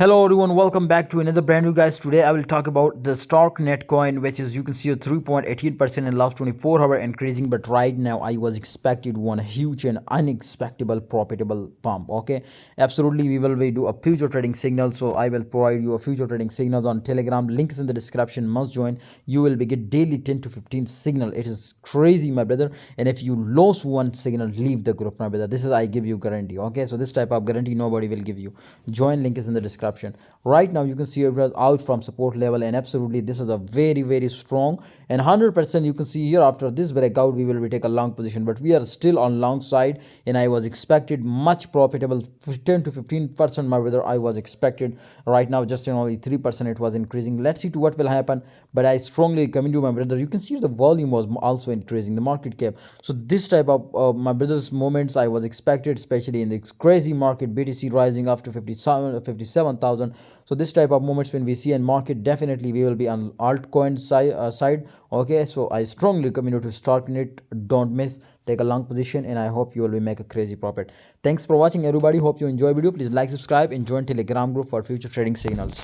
Hello everyone, welcome back to another brand new guys. Today I will talk about the STARKNET coin, which is you can see a 3.18% in last 24 hour increasing, but right now I was expected one huge and unexpected profitable pump. Okay, absolutely, we do a future trading signal, so I will provide you a future trading signals on Telegram. Link is in the description, must join. You will be get daily 10 to 15 signal. It is crazy, my brother, and if you lose one signal, leave the group, my brother. This is I give you guarantee. Okay, so this type of guarantee nobody will give you. Join, link is in the description. Right now you can see it was out from support level, and absolutely this is a very strong and 100% you can see here. After this breakout we will be take a long position, but we are still on long side, and I was expected much profitable 10 to 15%, my brother. I was expected. Right now just only 3% it was increasing. Let's see to what will happen, but I strongly recommend you, my brother. You can see the volume was also increasing, the market cap. So this type of my brother's moments I was expected, especially in this crazy market. BTC rising up to 57,000. So this type of moments when we see in market, definitely we will be on altcoin side. Okay, so I strongly recommend you to start it. Don't miss, take a long position, and I hope you will be make a crazy profit. Thanks for watching everybody. Hope you enjoy video. Please like, subscribe, and join Telegram group for future trading signals.